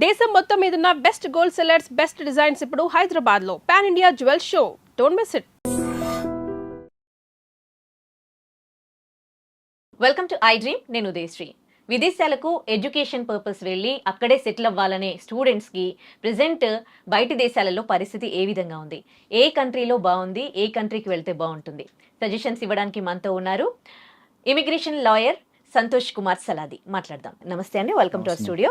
దేశం మొత్తం మీదున్న best gold sellers, best designs ఇప్పుడు హైదరాబాద్ లో pan India jewel show. Don't miss it. Welcome to I dream. నేను ఉదయశ్రీ. విదేశాలకు ఎడ్యుకేషన్ పర్పస్ వెళ్ళి అక్కడే సెటిల్ అవ్వాలనే స్టూడెంట్స్కి ప్రెజెంట్ బయటి దేశాలలో పరిస్థితి ఏ విధంగా ఉంది, ఏ కంట్రీలో బాగుంది, ఏ కంట్రీకి వెళ్తే బాగుంటుంది, సజెషన్స్ ఇవ్వడానికి మనతో ఉన్నారు ఇమిగ్రేషన్ లాయర్ సంతోష్ కుమార్ సలాది. మాట్లాడదాం. నమస్తే అండి, వెల్కమ్ టు అవర్ స్టూడియో.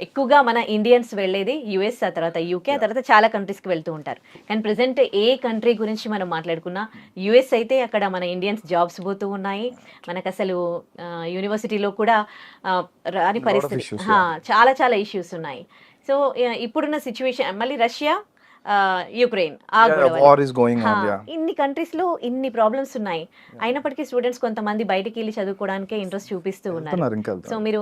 ఎక్కువగా మన ఇండియన్స్ వెళ్ళేది యుఎస్, ఆ తర్వాత యూకే, ఆ తర్వాత చాలా కంట్రీస్కి వెళ్తూ ఉంటారు. కానీ ప్రెసెంట్ ఏ కంట్రీ గురించి మనం మాట్లాడుకున్నా యుఎస్ అయితే అక్కడ మన ఇండియన్స్ జాబ్స్ పోతూ ఉన్నాయి. మనకు అసలు యూనివర్సిటీలో కూడా రాని పరిస్థితి, చాలా చాలా ఇష్యూస్ ఉన్నాయి. సో ఇప్పుడున్న సిచ్యువేషన్, మళ్ళీ రష్యా, యుక్రెయిన్, ఇన్ని కంట్రీస్ లో ఇన్ని ప్రాబ్లమ్స్ ఉన్నాయి. అయినప్పటికీ స్టూడెంట్స్ కొంతమంది బయటికి వెళ్ళి చదువుకోవడానికే ఇంట్రెస్ట్ చూపిస్తూ ఉన్నారు. సో మీరు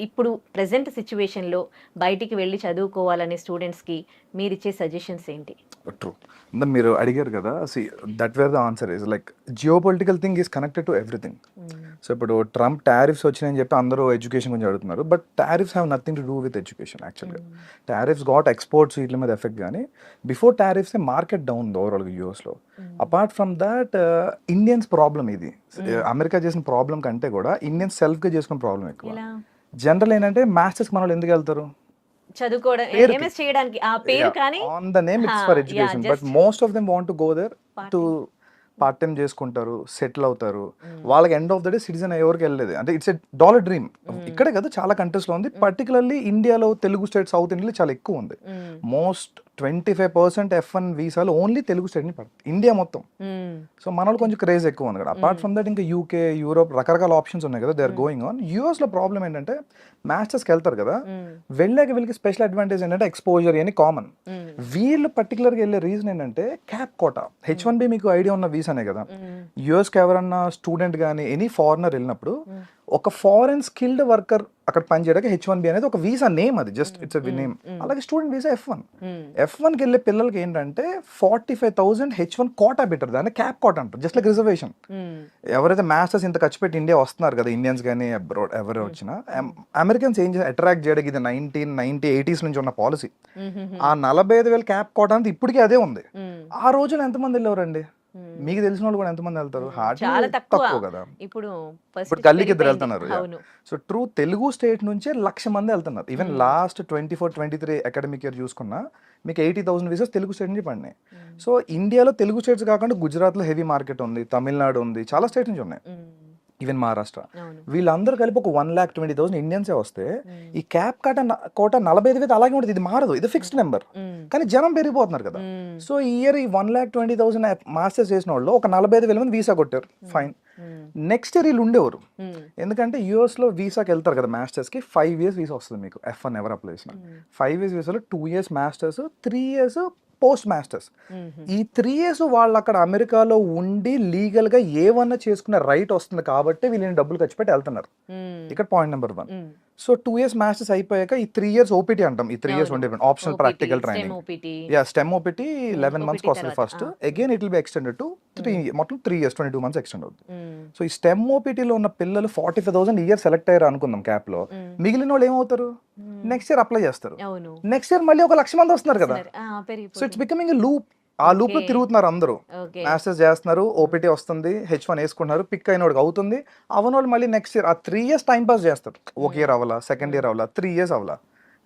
ఇప్పుడు ప్రెసెంట్ సిచ్యువేషన్ లో బయటికి వెళ్ళి చదువుకోవాలనే స్టూడెంట్స్ కి మీరు ఇచ్చే సజెషన్స్ ఏంటి? ట్రూ. మీరు అడిగారు కదా, that wear the answer is like geo political thing is connected to everything. So ఇప్పుడు ట్రంప్ టారిఫ్స్ వచ్చినాయని చెప్పి అందరూ ఎడ్యుకేషన్ గురించి అడుగుతున్నారు, but tariffs have nothing to do with education. యాక్చువల్గా టారిఫ్స్ గాట్ ఎక్స్పోర్ట్స్ వీటి మీద ఎఫెక్ట్, కానీ బిఫోర్ టారిఫ్స్ మార్కెట్ డౌన్ ఓవరాల్గా యూఎస్లో. Apart from that Indians problem ఇది. అమెరికా చేసిన ప్రాబ్లం కంటే కూడా ఇండియన్స్ సెల్ఫ్గా చేసుకున్న ప్రాబ్లం ఎక్కువ. జనరల్ ఏంటంటే మాస్టర్స్కి మన వాళ్ళు ఎందుకు వెళ్తారు? చదువుకోవడం, ఎంఎస్ చేయడానికి, ఆ పేరు కానీ on the name it's for education, but most of them want to go there to part time చేసుకుంటారు, సెటిల్ అవుతారు. వాళ్ళకి end of the day citizen ఎవరికి వెళ్ళలేదు. అంటే ఇట్స్ ఎ డాలర్ డ్రీమ్. ఇక్కడే కదా చాలా కంట్రీస్లో ఉంది, పర్టికులర్లీ ఇండియాలో తెలుగు స్టేట్, సౌత్ ఇండియాలో చాలా ఎక్కువ ఉంది. మోస్ట్ 25% F1 వీసాలు ఓన్లీ తెలుగు స్టేట్ని పడుతుంది ఇండియా మొత్తం. సో మన వాళ్ళు కొంచెం క్రేజ్ ఎక్కువ ఉంది కదా. అపార్ట్ ఫ్రమ్ దట్ ఇంకా యూకే, యూరోప్ రకరకాల ఆప్షన్స్ ఉన్నాయి కదా, దే ఆర్ గోయింగ్ ఆన్. యూఎస్లో ప్రాబ్లం ఏంటంటే మాస్టర్స్కి వెళ్తారు కదా, వెళ్ళాక వీళ్ళకి స్పెషల్ అడ్వాంటేజ్ ఏంటంటే ఎక్స్పోజర్ అని కామన్. వీళ్ళు పర్టికులర్గా వెళ్ళే రీజన్ ఏంటంటే క్యాప్ కోటా. H1B మీకు ఐడియా ఉన్న వీసానే కదా. యూఎస్కి ఎవరన్నా స్టూడెంట్ కానీ ఎనీ ఫారినర్ వెళ్ళినప్పుడు ఒక ఫారెన్ స్కిల్డ్ వర్కర్ అక్కడ పనిచేయడానికి H1B అనేది ఒక వీసా నేమ్, అది జస్ట్ ఇట్స్ నేమ్. అలాగే స్టూడెంట్ వీసా F1కి వెళ్ళే పిల్లలకి ఏంటంటే 45,000 H1 కోటా పెట్టారు, దాన్ని క్యాప్ కోటా అంటారు, జస్ట్ లైక్ రిజర్వేషన్. ఎవరైతే మాస్టర్స్ ఇంత ఖర్చు పెట్టి ఇండియా వస్తున్నారు కదా, ఇండియన్స్ కానీ అబ్రాడ్ ఎవరు వచ్చినా, అమెరికన్స్ ఏం చేసి అట్రాక్ట్ చేయడానికి ఇది 1990, 80s నుంచి ఉన్న పాలసీ. ఆ 45,000 క్యాప్ కోటా అనేది ఇప్పటికీ అదే ఉంది. ఆ రోజున ఎంతమంది వెళ్ళేవారండి? మీకు తెలిసిన వాళ్ళు కూడా ఎంతమంది వెళ్తారు? చాలా తక్కువ కదా. ఇప్పుడు గల్లీకి ఇద్దరు వెళ్తున్నారు. సో ట్రూ తెలుగు స్టేట్ నుంచే 1,00,000 మంది వెళ్తున్నారు. ఈవెన్ లాస్ట్ 24-23 అకాడమిక్ ఇయర్ చూసుకున్నా మీకు 80,000 వీసాస్ తెలుగు స్టేట్ నుంచి పడినాయి. సో ఇండియాలో తెలుగు స్టేట్స్ కాకుండా గుజరాత్లో హెవీ మార్కెట్ ఉంది, తమిళనాడు ఉంది, చాలా స్టేట్స్ నుంచి ఉన్నాయి, ఈవెన్ మహారాష్ట్ర. వీళ్ళందరూ కలిపి ఒక 1,20,000 ఇండియన్సే వస్తే ఈ క్యాప్ కోట 45,000 అలాగే ఉంటుంది. ఇది మారదు, ఇది ఫిక్స్డ్ నెంబర్, కానీ జనం పెరిగిపోతున్నారు కదా. సో ఈ ఇయర్ ఈ 1,20,000 మాస్టర్స్ చేసిన వాళ్ళు ఒక 45,000 మంది వీసా కొట్టారు, ఫైన్. నెక్స్ట్ ఇయర్ వీళ్ళు ఉండేవారు, ఎందుకంటే యూఎస్లో వీసాకి వెళ్తారు కదా మాస్టర్స్కి. 5 years వీసా వస్తుంది మీకు F1 ఎవరు అప్లై చేసిన. 5 years వీసాలో 2 years masters, 3 years post masters. ఈ 3 years వాళ్ళు అక్కడ అమెరికాలో ఉండి లీగల్ గా ఏమన్నా చేసుకునే రైట్ వస్తుంది కాబట్టి వీళ్ళని డబ్బులు ఖర్చు పెట్టి వెళ్తున్నారు. ఇక్కడ point number 1. So 2 years masters అయిపోయాక ఈ 3 years ఓపీటీ అంటాం. ఈ 3 years ఉండే optional practical training, stem OPT 11 months వస్తుంది first. Again it will be extended to 3 మొత్తం 3 years 22 months ఎక్స్టెండ్ అవుతుంది. సో ఈ స్టెమ్ ఓపీటీలో ఉన్న పిల్లలు 45,000 ఇయర్ సెలెక్ట్ అయ్యారు అనుకుందాం క్యాప్ లో. మిగిలిన వాళ్ళు ఏమవుతారు? నెక్స్ట్ ఇయర్ అప్లై చేస్తారు. నెక్స్ట్ ఇయర్ మళ్ళీ ఒక 1,00,000 మంది వస్తున్నారు కదా. So it's becoming a loop. ఆ లూప్ లో తిరుగుతున్నారు అందరూ. మాస్టర్స్ చేస్తున్నారు, ఓపీటీ వస్తుంది, H1 వేసుకుంటున్నారు, పిక్ అయిన వాడికి అవుతుంది, అవన వాళ్ళు మళ్ళీ నెక్స్ట్ ఇయర్ ఆ 3 years టైం పాస్ చేస్తారు. ఒక ఇయర్ అవ్వాలా, సెకండ్ ఇయర్ అవ్వాలా, 3 years అవ్వాలా,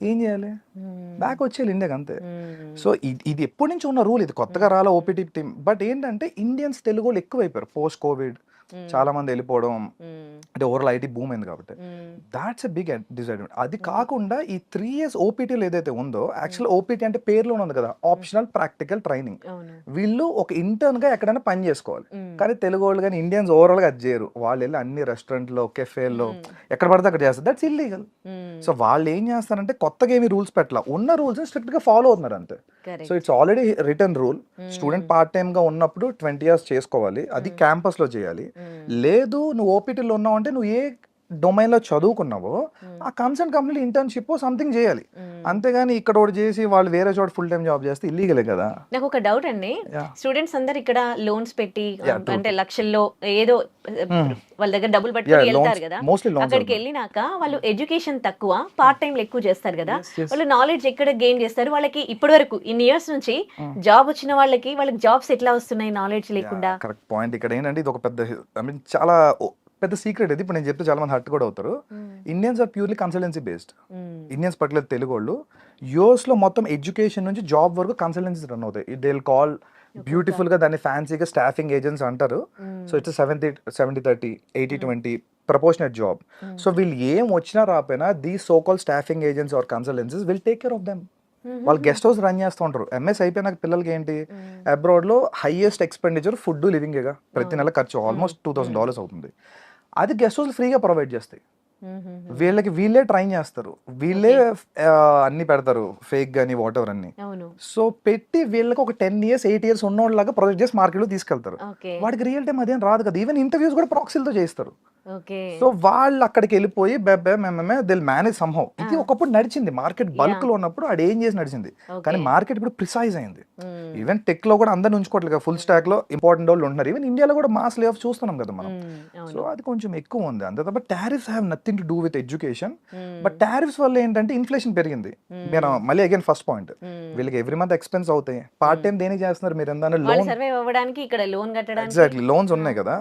ఏం చేయాలి? బ్యాక్ వచ్చేయాలి ఇండియాకి, అంతే. సో ఇది ఎప్పటి నుంచి ఉన్న రూల్, ఇది కొత్తగా రాలా ఓపీటీ టీమ్. బట్ ఏంటంటే ఇండియన్స్ తెలుగు వాళ్ళు ఎక్కువైపోయారు పోస్ట్ కోవిడ్, చాలా మంది వెళ్ళిపోవడం, అంటే ఓవరాల్ ఐటీ బూమ్ అయింది కాబట్టి. That's a big disadvantage. అది కాకుండా ఈ 3 years ఓపీటీలు ఏదైతే ఉందో, యాక్చువల్ ఓపీటీ అంటే పేరులో ఉంది కదా, ఆప్షనల్ ప్రాక్టికల్ ట్రైనింగ్. వీళ్ళు ఒక ఇంటర్న్ గా ఎక్కడైనా పని చేసుకోవాలి, కానీ తెలుగు వాళ్ళు కానీ ఇండియన్స్ ఓవరాల్ గా అది చేయరు. వాళ్ళు వెళ్ళి అన్ని రెస్టారెంట్లో, కెఫేల్లో ఎక్కడ పడితే అక్కడ చేస్తారు. That's illegal. సో వాళ్ళు ఏం చేస్తారంటే కొత్తగా ఏమి రూల్స్ పెట్టాల, ఉన్న రూల్స్ స్ట్రిక్ట్ గా ఫాలో అవుతున్నారు అంతే. So it's already return rule. Student part time గా ఉన్నప్పుడు 20 years చేసుకోవాలి, అది క్యాంపస్ లో చేయాలి. లేదు నువ్వు ఓపీటీలో ఉన్నావు అంటే నువ్వు ఏ డొమైన్ లో చదువుకున్నావో ఆ కన్సర్న్ కంపెనీ ఇంటర్న్షిప్ సంథింగ్ చేయాలి, అంతేగాని ఇక్కడ ఒకటి చేసి వాళ్ళు వేరే చోట ఫుల్ టైం జాబ్ చేస్తే ఇల్లీగలే కదా. నాకు ఒక డౌట్ అండి, Yeah. స్టూడెంట్స్ అందరు ఇక్కడ లోన్స్ పెట్టి Yeah, true, అంటే లక్షల్లో ఏదో వాళ్ళ దగ్గర డబ్బులు పట్టుకొని Yeah, వెళ్తారు loans, కదా, mostly loans అక్కడికి are- వెళ్ళినాక వాళ్ళు ఎడ్యుకేషన్ తక్కువ, పార్ట్ టైం ఎక్కువ చేస్తారు కదా, Yes, yes. వాళ్ళు నాలెడ్జ్ ఎక్కడ గెయిన్ చేస్తారు? వాళ్ళకి ఇప్పటి వరకు ఇన్ని ఇయర్స్ నుంచి జాబ్ వచ్చిన వాళ్ళకి జాబ్స్ ఎట్లా వస్తున్నాయి నాలెడ్జ్ లేకుండా? Correct point. ఇక్కడ ఏంటంటే ఇది ఒక పెద్ద ఐ మీన్ చాలా పెద్ద సీక్రెట్ ఇది. ఇప్పుడు నేను చెప్తే చాలా మంది హర్ట్ కూడా అవుతారు. Indians are purely consultancy based. Indians particular Telugu వాళ్ళు యూఎస్ లో మొత్తం ఎడ్యుకేషన్ నుంచి జాబ్ వరకు కన్సల్టెన్సీ రన్ అవుతాయి. దే విల్ కాల్ బ్యూటిఫుల్ గా దాన్ని ఫ్యాన్సీగా స్టాఫింగ్ ఏజెంట్స్ అంటారు. So it's 70-30 80-20 proportionate job. So వీళ్ళు ఏం వచ్చినా రాపోయినా the so call staffing agents or consultancies will take care of them. వాళ్ళు గెస్ట్ హౌస్ రన్ చేస్తూ ఉంటారు. ఎంఎస్ అయిపోయినాక పిల్లలకి ఏంటి, అబ్రాడ్ లో హైయెస్ట్ ఎక్స్పెండిచర్ ఫుడ్ లివింగేగా, ప్రతి నెల ఖర్చు ఆల్మోస్ట్ $2,000 అవుతుంది. అది గెస్ట్ హౌస్ ఫ్రీగా ప్రొవైడ్ చేస్తాయి. వీళ్ళకి వీళ్ళే ట్రైన్ చేస్తారు, వీళ్ళే అన్ని పెడతారు, ఫేక్ గానీ వాట్ ఎవర్ అన్ని. సో పెట్టి వీళ్ళకి ఒక 10 years 8 years ఉన్నోళ్ళగా ప్రొజెక్ట్ చేసి మార్కెట్ లో తీసుకెళ్తారు. వాడికి రియల్ టైం అదేం రాదు కదా. ఈవెన్ ఇంటర్వ్యూస్ కూడా ప్రాక్సీలతో చేస్తారు. సో వాళ్ళు అక్కడికి వెళ్ళిపోయి దిల్ మేనేజ్ సమ్హౌ. ఇది ఒకప్పుడు నడిచింది, మార్కెట్ బల్క్ లో ఉన్నప్పుడు అది ఏం చేసి నడిచింది. కానీ మార్కెట్ ఇప్పుడు ప్రిసైజ్ అయింది. ఈవెన్ టెక్ లో కూడా అందరిని ఉంచుకోవట్లేదు, ఫుల్ స్టాక్ లో ఇంపార్టెంట్ వాళ్ళు ఉంటున్నారు. ఈవెన్ ఇండియాలో కూడా మాస్ లే ఆఫ్ చూస్తున్నాం కదా మనం. సో అది కొంచెం ఎక్కువ ఉంది అంతే తప్ప tariffs have nothing to do with education. But tariffs వల్ల ఏంటంటే ఇన్ఫ్లేషన్ పెరిగింది. నేను మళ్ళీ అగైన్ ఫస్ట్ పాయింట్, వీళ్ళకి ఎవ్రీ మంత్ ఎక్స్పెన్స్ అవుతాయి. పార్ట్ టైం దేనికి చేస్తున్నారు మీరు? ఏంటంటే లోన్ సర్వైవ్ అవ్వడానికి ఇక్కడ లోన్ కట్టడానికి. ఎగ్జాక్ట్లీ, లోన్స్ ఉన్నాయి కదా.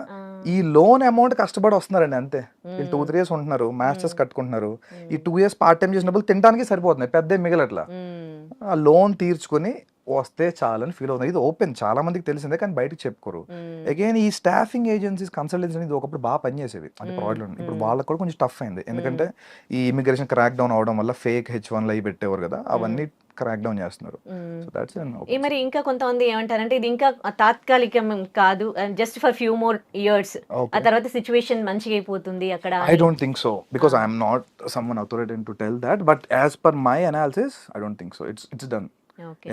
ఈ లోన్ అమౌంట్ కష్టపడి వస్తున్నారండి అంతే. వీళ్ళు 2-3 years ఉంటున్నారు, మాస్టర్స్ కట్టుకుంటున్నారు. ఈ 2 years పార్ట్ టైం చేసినప్పుడు తినడానికి సరిపోతున్నాయి, పెద్ద మిగలట్లా. ఆ లోన్ తీర్చుకుని వస్తే చాలని ఫీల్ అవుతుంది. ఇది ఓపెన్, చాలా మందికి తెలిసిందే కానీ బయటకు చెప్పుకోరు. అగైన్ ఈ స్టాఫింగ్ ఏజెన్సీస్ కన్సల్టెన్సీ అనేది ఒకప్పుడు బాగా పనిచేసేవి, అది ప్రాబ్లం. ఇప్పుడు వాళ్ళకి కూడా కొంచెం టఫ్ అయింది, ఎందుకంటే ఈ ఇమిగ్రేషన్ క్రాక్ డౌన్ అవడం వల్ల ఫేక్ H1 అవి పెట్టేవారు కదా, అవన్నీ క్రాక్ డౌన్ చేస్తున్నారు. మరి ఇంకా కొంతమంది ఏమంటారంటే ఇది ఇంకా తాత్కాలికం కాదు, just for few more years, ఆ తర్వాత సిచ్యువేషన్ మంచిగా అయిపోతుంది అక్కడ. I don't think so because I am not someone authoritative to tell that, but as per my analysis I don't think so. It's done.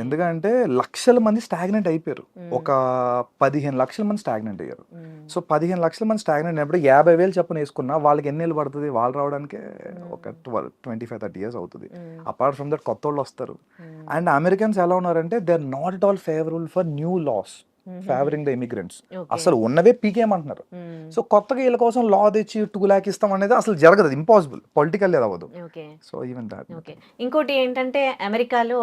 ఎందుకంటే లక్షల మంది స్టాగ్నెంట్ అయిపోయారు. ఒక 15 లక్షల మంది స్టాగ్నెంట్ అయ్యారు. సో 15 లక్షల మంది స్టాగ్నెంట్ అయినప్పుడు 50,000 చెప్పని వేసుకున్నా వాళ్ళకి ఎన్ని ఏళ్ళు పడుతుంది? వాళ్ళు రావడానికి ఒక 25-30 years అవుతుంది. అపార్ట్ ఫ్రమ్ దట్ కొత్త వాళ్ళు వస్తారు. అండ్ అమెరికన్స్ ఎలా ఉన్నారంటే they are not at all favourable for new laws favouring the immigrants. అసలు ఉన్నవే పీకేమంటున్నారు. సో కొత్తగా వీళ్ళ కోసం లా తెచ్చి 2 lakhs ఇస్తాం అనేది అసలు జరగదు, ఇంపాసిబుల్, పొలిటికల్ అవ్వదు. So even that. ఇంకోటి ఏంటంటే అమెరికాలో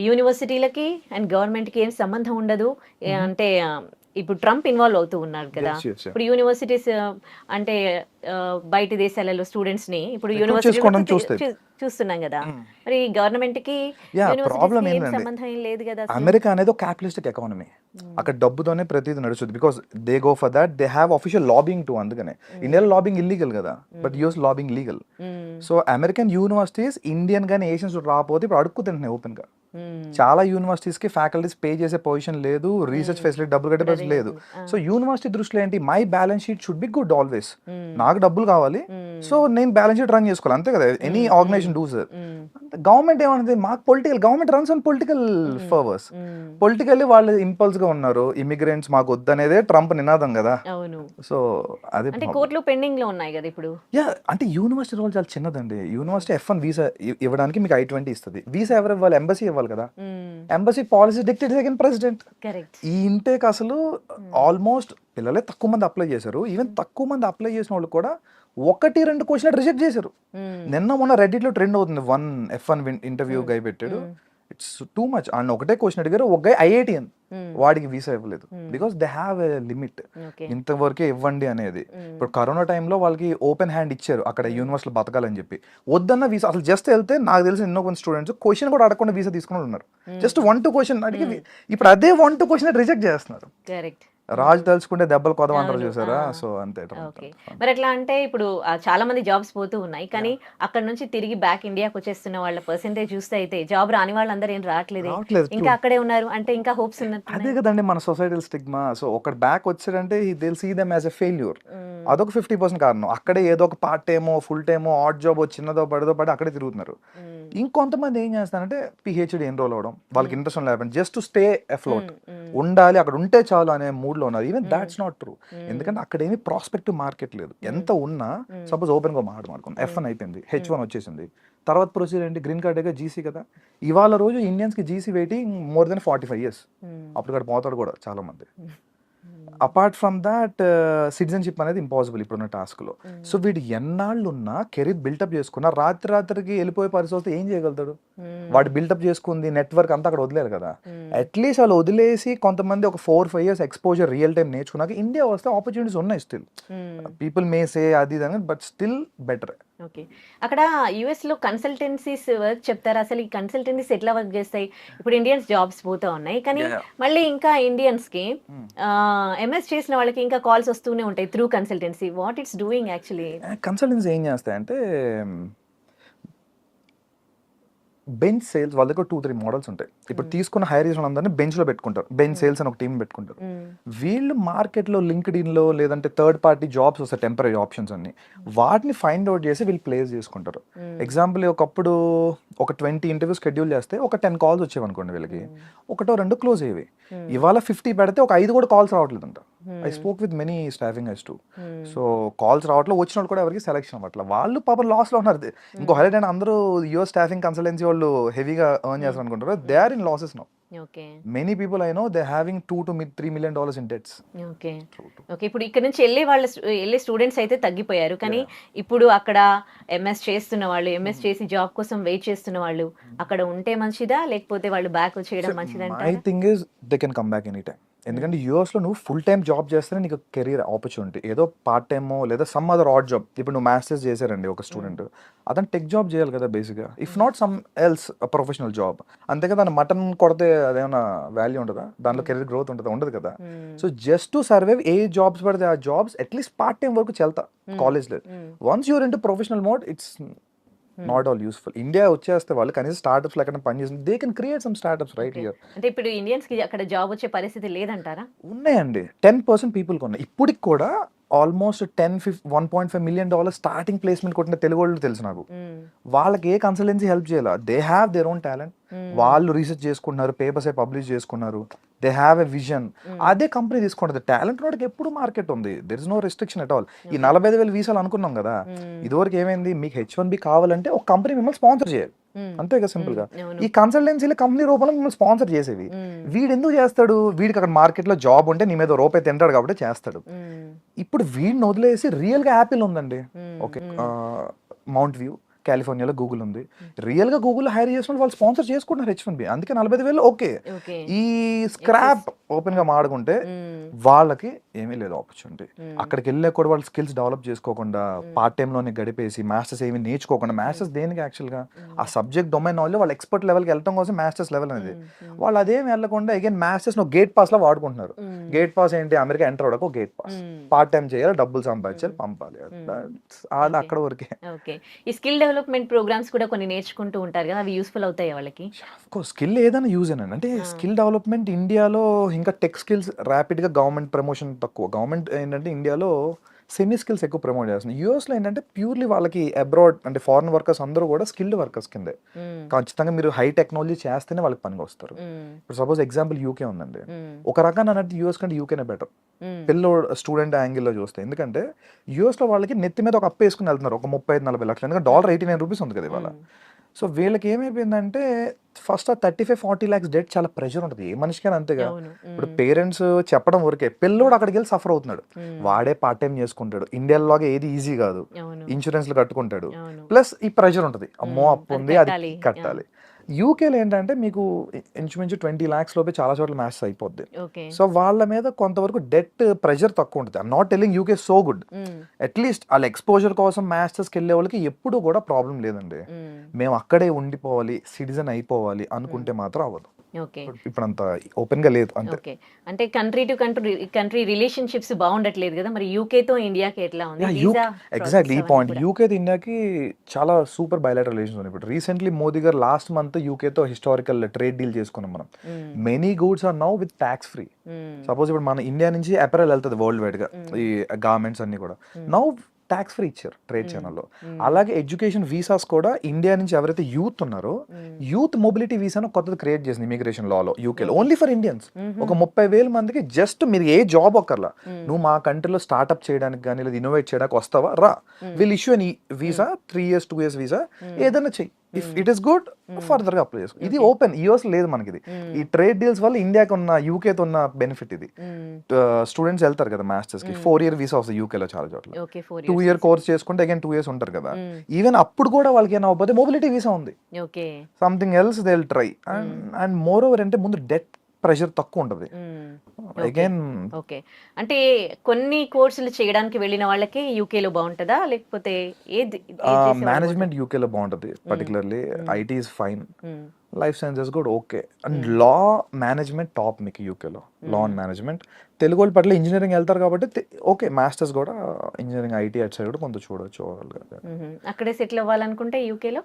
యూనివర్సిటీలకి అండ్ గవర్నమెంట్ కి ఏం సంబంధం ఉండదు. అంటే ఇప్పుడు ట్రంప్ ఇన్వాల్వ్ అవుతూ ఉన్నారు కదా. ఇప్పుడు యూనివర్సిటీస్ అంటే బయట దేశాలలో స్టూడెంట్స్ ని ఇప్పుడు యూనివర్సిటీ చూస్తున్నాం కదా. మరి గవర్నమెంట్ కి సంబంధం ఏం లేదు కదా. అమెరికా అనేది ఒక క్యాపిటలిస్టిక్ ఎకానమీ, అక్కడ డబ్బుతోనే ప్రతిదీ నడుస్తుంది. Because they go for that, they have official lobbying to. అందుకనే ఇండియాలో లాబింగ్ ఇల్లీగల్ కదా, but US lobbying legal. So American universities Indian కానీ ఏషియన్స్ రాకపోతే ఇప్పుడు అడుక్కు తింటున్నాయి ఓపెన్ గా. చాలా యూనివర్సిటీస్ కి ఫ్యాకల్టీస్ పే చేసే పొజిషన్ లేదు, రీసెర్చ్ ఫెసిలిటీ డబ్బులు కట్టే పరిస్థితి లేదు. సో యూనివర్సిటీ దృష్టిలో ఏంటి, my balance sheet should be good always. నాకు డబ్బులు కావాలి, సో నేను బ్యాలెన్స్ షీట్ రన్ చేసుకోవాలి, అంతే కదా ఎనీ ఆర్గనైజేషన్ డూస్. గవర్నమెంట్ ఏమంటుంది, మాకు political, government runs on political favours. Politically వాళ్ళు ఇంపల్స్ గా ఉన్నారు, ఇమిగ్రెంట్స్ మాకు వద్దనేదే ట్రంప్ నినాదం కదా. సో అదే కోర్టులో పెండింగ్ లో ఉన్నాయి కదా ఇప్పుడు. యా, అంటే యూనివర్సిటీ రోల్ చాలా చిన్నదండి. యూనివర్సిటీ F1 వీసా ఇవ్వడానికి మీకు I-20 ఇస్తుంది. వీసా ఎవరు ఇవ్వాలి? ఎంబసీ ఇవ్వాలి కదా. Embassy policy dictate second president. ఈ ఇంటేక్ అసలు ఆల్మోస్ట్ పిల్లలే తక్కువ మంది అప్లై చేశారు. ఈవెన్ తక్కువ మంది అప్లై చేసిన వాళ్ళు కూడా 1-2 క్వశ్చన్ రిజెక్ట్ చేశారు. నిన్న మొన్న రెడ్డిట్ లో ట్రెండ్ అవుతుంది, 1 F1 ఇంటర్వ్యూ గై పెట్టాడు. It's too much. అండ్ ఒకటే క్వశ్చన్ అడిగారు, ఒక గై IITian, వాడికి వీసా ఇవ్వలేదు. Because they have a limit, ఇంతవరకే ఇవ్వండి అనేది. ఇప్పుడు కరోనా టైంలో వాళ్ళకి ఓపెన్ హ్యాండ్ ఇచ్చారు అక్కడ యూనివర్సిటీలో బతకాలని చెప్పి. వద్దన్న వీసా అసలు జస్ట్ వెళ్తే నాకు తెలిసిన ఎన్నో కొంత స్టూడెంట్స్ క్వశ్చన్ కూడా అడగకుండా వీసా తీసుకుని ఉన్నారు. జస్ట్ 1-2 క్వశ్చన్ అడిగి ఇప్పుడు అదే 1-2 క్వశ్చన్ రిజెక్ట్ చేస్తున్నారు. రాజు తలుచుకుంటే దెబ్బలు కొదవంటారు చూసారా. సో అంతే. మరి ఎట్లా అంటే ఇప్పుడు చాలా మంది జాబ్స్ పోతూ ఉన్నాయి, కానీ అక్కడ నుంచి తిరిగి బ్యాక్ ఇండియాకి వచ్చేస్తున్న వాళ్ళ పర్సెంటేజ్ చూస్తే అయితే జాబ్ రాని వాళ్ళందరూ ఏం రావట్లేదు, ఇంకా అక్కడే ఉన్నారు. అంటే ఇంకా హోప్స్ ఉన్నాయి. అదే కదండి మన సొసైటల్ స్టిగ్మా. సో ఒకటి బ్యాక్ వచ్చాడంటే they will see them as a failure. అదొక 50% కారణం. అక్కడే ఏదో ఒక పార్ట్ టైమో ఫుల్ టైమో ఆడ్ జాబ్ చిన్నదో పడదో పడి అక్కడే తిరుగుతున్నారు. ఇంకొంతమంది ఏం చేస్తారంటే PhD ఎన్రోల్ అవడం, వాళ్ళకి ఇంట్రెస్ట్ లేకపోతే జస్ట్ టు స్టే అఫ్లోట్. ఉండాలి, అక్కడ ఉంటే చాలు అనే మూడ్ లో ఉన్నారు. Even that's not true. ఎందుకంటే అక్కడ ఏమి ప్రాస్పెక్టివ్ మార్కెట్ లేదు. ఎంత ఉన్నా సపోజ్ ఓపెన్ గా మాట్లాడుకున్నాం, F1 అయిపోయింది, H1 వచ్చేసింది, తర్వాత ప్రొసీజర్ ఏంటి, గ్రీన్ కార్డ్ జీసీ కదా. ఇవాళ రోజు ఇండియన్స్ కి GC waiting more than 45 years. అప్పుడు ఇక్కడ పోతాడు కూడా చాలా మంది. అపార్ట్ ఫ్రమ్ దాట్ సిటిజన్షిప్ అనేది ఇంపాసిబుల్ ఇప్పుడున్న టాస్క్లో. సో వీడు ఎన్నాళ్ళు ఉన్నా కెరీర్ బిల్టప్ చేసుకున్నా రాత్రికి వెళ్ళిపోయే పరిస్థితి వస్తే ఏం చేయగలుగుతాడు? వాడు బిల్టప్ చేసుకుంది నెట్వర్క్ అంతా అక్కడ వదిలేరు కదా. అట్లీస్ట్ వాళ్ళు వదిలేసి కొంతమంది ఒక 4-5 years ఎక్స్పోజర్ రియల్ టైం నేర్చుకున్నాక ఇండియా వస్తే ఆపర్చునిటీస్ ఉన్నాయి. స్టిల్ పీపుల్ మే సే అది ఇది, బట్ స్టిల్ బెటర్. ఓకే, అక్కడ యుఎస్ లో కన్సల్టెన్సీస్ వర్క్ చెప్తారా? అసలు ఈ కన్సల్టెన్సీస్ ఎట్లా వర్క్ చేస్తాయి? ఇప్పుడు ఇండియన్స్ జాబ్స్ పోతా ఉన్నాయి, కానీ మళ్ళీ ఇంకా ఇండియన్స్ కి ఎంఎస్ చేసిన వాళ్ళకి ఇంకా కాల్స్ వస్తూనే ఉంటాయి through consultancy. What it's doing actually? Consultancy ఏం చేస్తాయంటే బెంచ్ సేల్స్, వాళ్ళ దగ్గర 2-3 మోడల్స్ ఉంటాయి. ఇప్పుడు తీసుకున్న హైర్ చేసిన అందరినీ బెంచ్ లో పెట్టుకుంటారు, బెంచ్ సేల్స్ అని ఒక టీం పెట్టుకుంటారు. వీళ్ళు మార్కెట్ లో లింక్డ్ ఇన్ లో లేదంటే థర్డ్ పార్టీ జాబ్స్ వస్తాయి, టెంపరీ ఆప్షన్స్ అన్ని, వాటిని ఫైండ్ అవుట్ చేసి వీళ్ళు ప్లేస్ చేసుకుంటారు. ఎగ్జాంపుల్ ఒకప్పుడు ఒక 20 ఇంటర్వ్యూస్ షెడ్యూల్ చేస్తే ఒక 10 calls వచ్చేవి అనుకోండి, వీళ్ళకి 1-2 క్లోజ్ అయ్యేవి. ఇవాళ 50 పెడితే ఒక 5 కూడా కాల్స్ రావట్లేదంట. I spoke with many staffing ఐస్ టు. సో కాల్స్ రావట్లేదు, వచ్చిన వాళ్ళు కూడా ఎవరికి సెలెక్షన్ అవ్వట్ల. వాళ్ళు పాపం లాస్ లో ఉన్నారు. ఇంకో హైలైట్ అంటే అందరూ యువర్ స్టాఫింగ్ కన్సల్టెన్సీ వాళ్ళు హెవీగా ఎర్న్ చేస్తారు అనుకుంటారు. They are in losses now. Many people I know they having $2-3 million in debts. Okay, ఇప్పుడు ఇక్కడ నుంచి వెళ్ళే స్టూడెంట్స్ అయితే తగ్గిపోయారు, కానీ ఇప్పుడు అక్కడ ఎంఎస్ చేస్తున్న వాళ్ళు, ఎంఎస్ చేసి జాబ్ కోసం వెయిట్ చేస్తున్న వాళ్ళు అక్కడ ఉంటే మంచిదా, లేకపోతే వాళ్ళు బ్యాక్ వచ్చేయడం మంచిదంటారా? My thing is they can come back any time. ఎందుకంటే యూఎస్లో నువ్వు ఫుల్ టైం జాబ్ చేస్తేనే నీకు కెరీర్ ఆపర్చునిటీ. ఏదో పార్ట్ టైమో లేదా సమ్ అదర్ ఆడ్ జాబ్. ఇప్పుడు నువ్వు మాస్టర్స్ చేశారండి ఒక స్టూడెంట్, అతను టెక్ జాబ్ చేయాలి కదా బేసిక్గా, if not some else professional job. అంతే కదా, మటన్ కొడితే అదేమన్నా వాల్యూ ఉంటుందా? దాంట్లో కెరీర్ గ్రోత్ ఉంటుందా? ఉండదు కదా. So just to survive A jobs పడితే ఆ జాబ్స్ అట్లీస్ట్ పార్ట్ టైం వరకు చెల్తా కాలేజ్లో. Once you're in to professional mode it's not all useful. India వచ్చేస్తే వాళ్ళు కనీసం స్టార్ట్అప్స్ ఎక్కడ పనిచేస్తుంది, they can create some startups right here. అంటే ఇప్పుడు ఇండియన్స్ కి అక్కడ జాబ్ వచ్చే పరిస్థితి లేదంటారా? ఉన్నాయండి, 10% పీపుల్ ఉన్నాయి ఇప్పటికి కూడా. ఆల్మోస్ట్ 1.5 million స్టార్టింగ్ ప్లేస్మెంట్ కొట్టిన తెలుగు వాళ్ళు తెలుసు నాకు. వాళ్ళకి ఏ కన్సల్టెన్సీ హెల్ప్ చేయాలి. They have their own talent. వాళ్ళు రీసెర్చ్ చేసుకున్నారు, పేపర్స్ పబ్లిష్ చేసుకున్నారు, దే హ్యావ్ ఎ విజన్. అదే కంపెనీ తీసుకుంటుంది. టాలెంట్ వాడికి ఎప్పుడు మార్కెట్ ఉంది, there is no restriction at all. ఈ 45,000 వీసాలు అనుకున్నాం కదా, ఇదివరకు ఏమైంది, మీకు H1B కావాలంటే ఒక కంపెనీ మిమ్మల్ని స్పాన్సర్ చేయాలి, అంతే కదా సింపుల్ గా. ఈ కన్సల్టెన్సీలో కంపెనీ రూపంలో మిమ్మల్ని స్పాన్సర్ చేసేవి. వీడు ఎందుకు చేస్తాడు? వీడికి అక్కడ మార్కెట్ లో జాబ్ ఉంటే నీ మీద రూపాయి తింటాడు కాబట్టి చేస్తాడు. ఇప్పుడు వీడిని వదిలేసి రియల్ గా యాపిల్ ఉందండి, ఓకే, మౌంట్ వ్యూ కాలిఫోర్నియాలో గూగుల్ ఉంది. రియల్ గా గూగుల్ హైర్ చేసిన వాళ్ళు స్పాన్సర్ చేసుకుంటున్నారు H1B. అందుకే 45,000. ఓకే, ఈ స్క్రాప్ ఓపెన్ గా మాడుకుంటే వాళ్ళకి ఏమీ లేదు ఆపర్చునిటీ. అక్కడికి వెళ్ళే కూడా వాళ్ళు స్కిల్స్ డెవలప్ చేసుకోకుండా పార్ట్ టైమ్ లోనే గడిపేసి మాస్టర్స్ ఏమి నేర్చుకోకుండా, మాస్టర్స్ దేనికి యాక్చువల్ గా ఆ సబ్జెక్ట్ డొమైన్ నాలెడ్జ్ వాళ్ళు ఎక్స్పర్ట్ లెవెల్కి వెళ్ళడం కోసం మాస్టర్స్ లెవెల్ అనేది. వాళ్ళు అదేం వెళ్ళకుండా అగైన్ మాస్టర్స్ గేట్ పాస్ లో వాడుకుంటున్నారు. గేట్ పాస్ ఏంటి, అమెరికా ఎంటర్ అవడానికి గేట్ పాస్, పార్ట్ టైం చేయాలి, డబ్బులు సంపాదించాలి, పంపాలి, అది అక్కడ వరకే. ఈ స్కిల్ డెవలప్మెంట్ ప్రోగ్రామ్స్ కూడా కొన్ని నేర్చుకుంటూ ఉంటారు కదా, అవి యూస్ఫుల్ అవుతాయి వాళ్ళకి? స్కిల్ ఏదైనా యూజ్ అయినా అంటే స్కిల్ డెవలప్మెంట్ ఇండియాలో ఇంకా టెక్ స్కిల్స్ ర్యాపిడ్ గా గవర్నమెంట్ ప్రమోషన్ తక్కువ. గవర్నమెంట్ ఏంటంటే ఇండియాలో సెమీ స్కిల్స్ ఎక్కువ ప్రమోట్ చేస్తుంది. యూఎస్లో ఏంటంటే ప్యూర్లీ వాళ్ళకి అబ్రాడ్ అంటే ఫారెన్ వర్కర్స్ అందరూ కూడా స్కిల్డ్ వర్కర్స్ కిందే. ఖచ్చితంగా మీరు హై టెక్నాలజీ చేస్తేనే వాళ్ళకి పనికి వస్తారు. ఇప్పుడు సపోజ్ ఎగ్జాంపుల్ యూకే ఉందండి, ఒక రకంగా అన్నట్టు యూఎస్ కంటే యూకేనే బెటర్ పిల్లోడు స్టూడెంట్ యాంగిల్లో చూస్తే. ఎందుకంటే యూఎస్లో వాళ్ళకి నెత్తి మీద ఒక అప్పు వేసుకుని వెళ్తున్నారు ఒక 35-40 లక్షలు. ఎందుకంటే $89 ఉంది కదా ఇవాళ. సో వీళ్ళకి ఏమైపోయిందంటే ఫస్ట్ ఆ 35-40 lakhs డెట్ చాలా ప్రెషర్ ఉంటుంది ఏ మనిషికైనా, అంతేగా. ఇప్పుడు పేరెంట్స్ చెప్పడం వరకే, పిల్లోడు అక్కడికి వెళ్ళి సఫర్ అవుతున్నాడు. వాడే పార్ట్ టైం చేసుకుంటాడు. ఇండియాలోగా ఏది ఈజీ కాదు, ఇన్సూరెన్స్లు కట్టుకుంటాడు, ప్లస్ ఈ ప్రెషర్ ఉంటుంది, అమ్మో అప్పు ఉంది అది కట్టాలి. యూకేలో ఏంటంటే మీకు ఇంచుమించు 20 lakhs లోపే చాలా చోట్ల మ్యాథ్స్ అయిపోద్ది. సో వాళ్ళ మీద కొంతవరకు డెట్ ప్రెషర్ తక్కువ ఉంటుంది. I'm not telling UK so good, at least వాళ్ళ ఎక్స్పోజర్ కోసం మాస్టర్స్కి వెళ్ళే వాళ్ళకి ఎప్పుడు కూడా ప్రాబ్లం లేదండి. మేము అక్కడే ఉండిపోవాలి, సిటిజన్ అయిపోవాలి అనుకుంటే మాత్రం అవ్వదు. ఇప్పుడు అంత ఓపెన్ గా లేదు. అంతే, అంటే కంట్రీ టు కంట్రీ రిలేషన్షిప్స్ బాగుండట్లేదు కదా, మరి యూకే తో ఇండియాకి ఎట్లా ఉంది? ఎగ్జాక్ట్లీ ఈ పాయింట్. యూకే తో ఇండియాకి చాలా సూపర్ బైలాటరల్ రిలేషన్స్ ఉన్నాయి. ఇప్పుడు రీసెంట్లీ మోదీ గారు లాస్ట్ మంత్ యూకే తో హిస్టారికల్ ట్రేడ్ డీల్ చేసుకున్నాం మనం. Many goods are now with tax free. Suppose ఇప్పుడు మన ఇండియా నుంచి అపెరల్ వెళ్తుంది వరల్డ్ వైడ్ గా, ఈ గార్మెంట్స్ అన్ని కూడా. నౌ ట్యాక్స్ ఫ్రీ ఇచ్చారు ట్రేడ్ ఛానల్లో. అలాగే ఎడ్యుకేషన్ వీసాస్ కూడా ఇండియా నుంచి ఎవరైతే యూత్ ఉన్నారో యూత్ మొబిలిటీ వీసాను కొత్తది క్రియేట్ చేసింది ఇమిగ్రేషన్ లాలో యూకేలో, ఓన్లీ ఫర్ ఇండియన్స్. ఒక 30,000 మందికి జస్ట్ మీరు ఏ జాబ్ ఒక్కర్లా, నువ్వు మా కంట్రీలో స్టార్ట్అప్ చేయడానికి కానీ లేదా ఇన్నోవేట్ చేయడానికి వస్తావా రా, విల్ ఇష్యూ అని వీసా 3 years 2 years వీసా ఏదైనా చెయ్యి, if it is good further గా అప్లై చేసుకో. ఇది ఓపెన్, యూఎస్ లేదు మనకి ఇది. ఈ ట్రేడ్ డీల్స్ వల్ల ఇండియాకి ఉన్న యూకేతో ఉన్న బెనిఫిట్ ఇది. స్టూడెంట్స్ వెళ్తారు కదా మాస్టర్స్ కి, 4 year వీసా వస్తుంది యూకేలో చాలా చోట్ల. 2 year కోర్స్ చేసుకుంటే అగైన్ 2 years ఉంటారు కదా. ఈవెన్ అప్పుడు కూడా వాళ్ళకి ఏమైనా అవ్వకపోతే మొబిలిటీ వీసా ఉంది, something else they will try. And more over అంటే ముందు డెట్ ప్రెషర్ తక్కువ ఉంటుంది. అగైన్ ఓకే, అంటే కొన్ని కోర్సులు చేయడానికి వెళ్ళిన వాళ్ళకి యూకేలో బాగుంటుందా లేకపోతే ఏది? మేనేజ్మెంట్ యూకేలో బాగుంటుంది, particularly IT is fine, life sciences కూడా okay. And law management top మీకు యూకేలో, లా అండ్ మేనేజ్మెంట్. తెలుగు వాళ్ళ పట్ల ఇంజనీరింగ్ వెళ్తారు కాబట్టి ఓకే, మాస్టర్స్ కూడా ఇంజనీరింగ్ ఐటీ అటు సైడ్ కూడా కొంత చూడొచ్చు. అక్కడే సెటిల్ అవ్వాలనుకుంటే యూకేలో,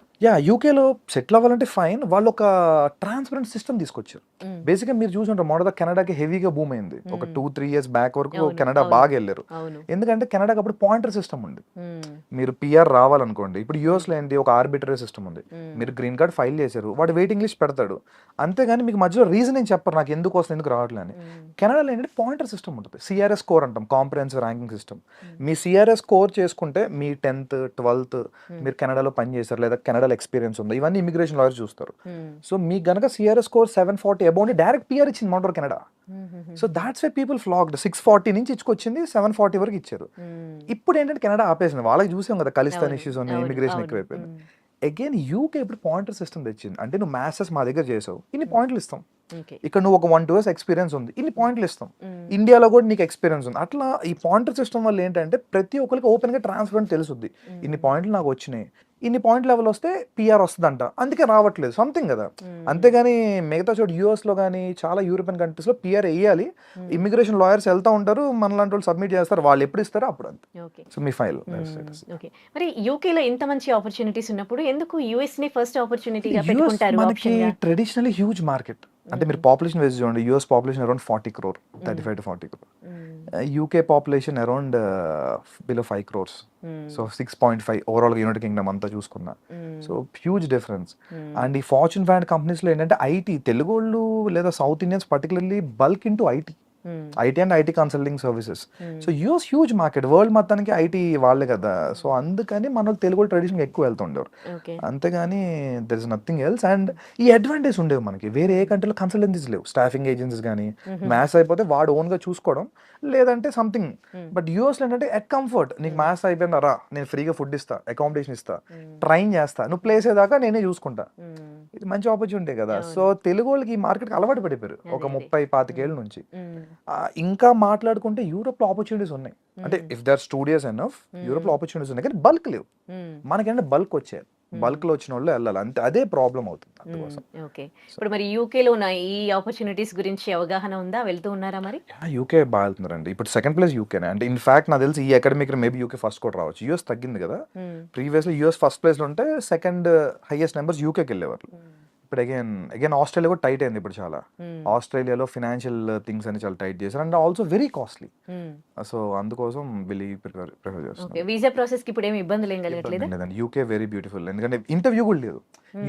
యూకేలో సెటిల్ అవ్వాలంటే ఫైన్. వాళ్ళు ఒక ట్రాన్స్పరెంట్ సిస్టమ్ తీసుకొచ్చారు. బేసిక్గా మీరు చూసుంటారు మొదట కెనడాకి హెవీగా బూమ్ అయింది ఒక 2-3 years బ్యాక్ వరకు. కెనడా బాగా వెళ్ళారు, ఎందుకంటే కెనడాకి అప్పుడు పాయింటర్ సిస్టమ్ ఉంది. మీరు పిఆర్ రావాలనుకోండి, ఇప్పుడు యూఎస్ లో ఏంటి, ఒక ఆర్బిటరీ సిస్టమ్ ఉంది. మీరు గ్రీన్ కార్డ్ ఫైల్ చేశారు, వాడు వెయిటింగ్ లిస్ట్ పెడతాడు, అంతేగాని మీకు మధ్యలో రీజన్ ఏం చెప్పరు నాకు ఎందుకు వస్తుంది ఎందుకు రావట్లేదు అని. కెనడాలో ఏంటంటే పాయింటర్ సిస్టమ్ ఉంటుంది, సిఆర్ఎస్ స్కోర్ అంటాం, కాంప్రహెన్సివ్ ర్యాంకింగ్ సిస్టమ్. మీ సిఆర్ఎస్ స్కోర్ చేసుకుంటే మీ 10th 12th మీరు కెనడాలో పని చేశారు లేదా కెనడాలో ఎక్స్పీరియన్స్ ఉందా, ఇవన్నీ ఇమిగ్రేషన్ లాయర్ చూస్తారు. సో మీకు గనక CRS score 740 above direct PR ఇచ్చింది మాంటర్ Canada. So that's why people flocked. 640 నుంచి ఇచ్చుకొచ్చింది 740 వరకు ఇచ్చారు. ఇప్పుడు ఏంటంటే కెనడా ఆపేసింది, వాళ్ళకి చూసాం కదా ఖలిస్తాన్ ఇష్యూస్ ఉన్నాయి, ఇమిగ్రేషన్ ఎక్కువైపోయింది. అగైన్ యూకే ఇప్పుడు పాయింటర్ సిస్టమ్ తెచ్చింది, అంటే నువ్వు మాస్టర్స్ మా దగ్గర చేసావు ఇన్ని పాయింట్లు ఇస్తాం, ఇక్కడ నువ్వు ఒక 1-2 years ఎక్స్పీరియన్స్ ఉంది ఇన్ని పాయింట్లు ఇస్తాం, ఇండియాలో కూడా నీకు ఎక్స్పీరియన్స్ ఉంది. అట్లా ఈ పాయింటర్ సిస్టమ్ వల్ల ఏంటంటే ప్రతి ఒక్కరికి ఓపెన్ గా ట్రాన్స్పరెంట్ తెలుస్తుంది, ఇన్ని పాయింట్లు నాకు వచ్చినాయి, ఇన్ని పాయింట్ లెవెల్ వస్తే పిఆర్ వస్తుందంట, అందుకే రావట్లేదు సంథింగ్ కదా. అంతేగాని మిగతా చోట యూఎస్ లో కానీ చాలా యూరోపియన్ కంట్రీస్ లో పిఆర్ వేయాలి, ఇమిగ్రేషన్ లాయర్స్ వెళ్తా ఉంటారు, మనలాంటి వాళ్ళు సబ్మిట్ చేస్తారు, వాళ్ళు ఎప్పుడు ఇస్తారో అప్పుడు అంతే. సో మీ ఫైల్. మరి యూకేలో ఇంత మంచి ఆపర్చునిటీస్ ఉన్నప్పుడు ఎందుకు యుఎస్ ని ఫస్ట్ ఆపర్చునిటీగా పెట్టుకుంటారు? మనకి ట్రెడిషనల్లీ హ్యూజ్ మార్కెట్. అంటే మీరు పాపులేషన్ వేసి చూడండి, US population around 40 crore, 35 to 40 crore. UK population around below 5 crores. So 6.5 overall United Kingdom అంతా చూసుకున్నా. So huge difference. అండ్ ఈ ఫార్చ్యూన్ 500 కంపెనీస్ లో ఏంటంటే ఐటీ, తెలుగు వాళ్ళు లేదా south Indians particularly bulk into IT and IT consulting services. So US huge market, world మొత్తానికి IT వాళ్ళే కదా. సో అందుకని మన తెలుగు ట్రెడిషన్ ఎక్కువ వెళ్తుండేవారు, అంతేగాని there is nothing else. And ఈ అడ్వాంటేజ్ ఉండేవి మనకి, వేరే ఏ కంట్రీలో కన్సల్టెన్సీస్ లేవు, స్టాఫింగ్ ఏజెన్సీస్ కానీ, మ్యాథ్స్ అయిపోతే వాడు ఓన్ గా చూసుకోవడం లేదంటే సంథింగ్. బట్ యూఎస్ లో ఏంటంటే ఎట్ కంఫర్ట్, నీకు మ్యాథ్స్ అయిపోయిందా రా, నేను ఫ్రీగా ఫుడ్ ఇస్తా, అకామిడేషన్ ఇస్తా, ట్రైన్ చేస్తా, నువ్వు ప్లేస్ అయ్యేదాకా నేనే చూసుకుంటా. ఇది మంచి ఆపర్చునిటీ కదా. సో తెలుగు వాళ్ళకి ఈ మార్కెట్కి అలవాటు పడిపోయారు ఒక 30-25 ఏళ్ళ నుంచి. ఇంకా మాట్లాడుకుంటే యూరోప్ లో ఆపర్చునిటీస్ ఉన్నాయి, అంటే if they are studios enough Europe లో ఆపర్చునిటీస్ ఉన్నాయి, కానీ బల్క్ లేవు. మనకేంటే బల్క్ వచ్చాయి, బల్క్ లో వచ్చిన వాళ్ళు వెళ్ళాలి అంతే, అదే ప్రాబ్లం అవుతుంది అందుకోసం. ఓకే, ఇప్పుడు మరి యూకేలో ఉన్న ఈ ఆపర్చునిటీస్ గురించి అవగాహన ఉందా, వెళ్తూ ఉన్నారా మరి? యూకే బాగా వెళ్తున్నారండి, ఇప్పుడు సెకండ్ ప్లేస్ యూకేనే. అంటే ఇన్ఫాక్ట్ నాకు తెలిసి ఈ అకాడమిక్ మేబీ యూకే ఫస్ట్ కూడా రావచ్చు. యూఎస్ తగ్గింది కదా, ప్రీవియస్ లో యూఎస్ ఫస్ట్ ప్లేస్ లో ఉంటే సెకండ్ హైయెస్ట్ నెంబర్స్ యూకేకి వెళ్ళేవారు. ఇప్పుడు అగైన్ ఆస్ట్రేలియా కూడా టైట్ అయింది ఇప్పుడు చాలా. ఆస్ట్రేలియాలో ఫినాన్షియల్ థింగ్స్ అని చాలా టైట్ చేశారు, and also very costly. So అందుకోసం వెళ్ళి ప్రిఫర్ చేస్తాను. వీసా ప్రాసెస్ కి ఇప్పుడు ఏమి ఇబ్బందులు ఏం కలగట్లేదా? యూకే వెరీ బ్యూటిఫుల్, ఎందుకంటే ఇంటర్వ్యూ కూడా లేదు.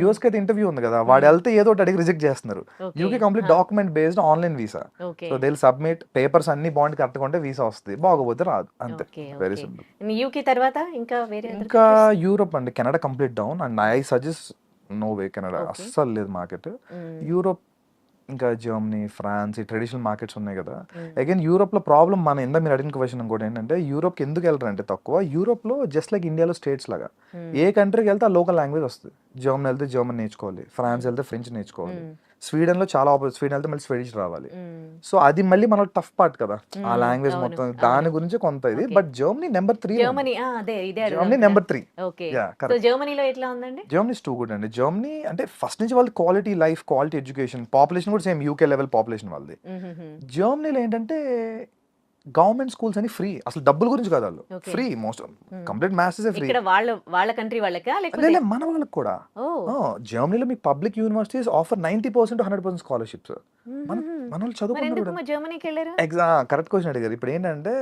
యూఎస్ కి అయితే ఇంటర్వ్యూ ఉంది కదా, వాడు వెళ్తే ఏదో ఒకటి అడిగి రిజెక్ట్ చేస్తున్నారు. UK complete document based online visa. So they will submit papers అన్ని బాండ్ కరెక్ట్గా ఉంటే వీసా వస్తుంది, బాగోపోతే రాదు, అంతే. Very simple. యూకే తర్వాత ఇంకా వేరే ఇంకా యూరోప్ అండి, Canada complete down, and I suggest no way Canada, అస్సలు లేదు మార్కెట్. యూరోప్ ఇంకా జర్మనీ, ఫ్రాన్స్, ఈ ట్రెడిషనల్ మార్కెట్స్ ఉన్నాయి కదా. అగైన్ యూరోప్ లో ప్రాబ్లం, మన ఇందా మీరు అడిగిన క్వశ్చన్ ఇంకోటి ఏంటంటే, యూరోప్ కి ఎందుకు వెళ్ళరంటే తక్కువ, యూరోప్ లో జస్ట్ లైక్ ఇండియాలో స్టేట్స్ లాగా ఏ కంట్రీకి వెళ్తే ఆ లోకల్ లాంగ్వేజ్ వస్తుంది. జర్మనీ వెళ్తే జర్మన్ నేర్చుకోవాలి, ఫ్రాన్స్ వెళ్తే ఫ్రెంచ్ నేర్చుకోవాలి, స్వీడన్ లో చాలా స్వీడన్ వెళ్తే మళ్ళీ స్వీడిష్ రావాలి. సో అది మళ్ళీ మన టఫ్ పార్ట్ కదా, ఆ లాంగ్వేజ్ మొత్తం, దాని గురించి కొంత ఇది. But Germany number 3, Germany number 3. జర్మనీలో ఎట్లా ఉందండి? జర్మనీ ఇస్ టూ గుడ్ అండి. జర్మనీ అంటే ఫస్ట్ నుంచి వాళ్ళది quality life, quality education, population కూడా సేమ్ యూకే లెవెల్ పాపులేషన్ వాళ్ళది. జర్మనీలో ఏంటంటే గవర్నమెంట్ స్కూల్స్ అని ఫ్రీ, అసలు డబ్బుల గురించి కాదు, వాళ్ళు Okay. Free, most complete masters free. ఇక్కడ వాళ్ళ కంట్రీ వాళ్ళకా లేకపోతే లేదు మన వాళ్ళకి కూడా. జర్మనీలో మీ public universities offer 90% to 100% scholarships. మన వాళ్ళు మరి చదువుకుంటారు ఎందుకు కూడా. మా జర్మనీకి వెళ్ళారు? కరెక్ట్ క్వశ్చన్ అడిగారు. ఇప్పుడు ఏంటంటే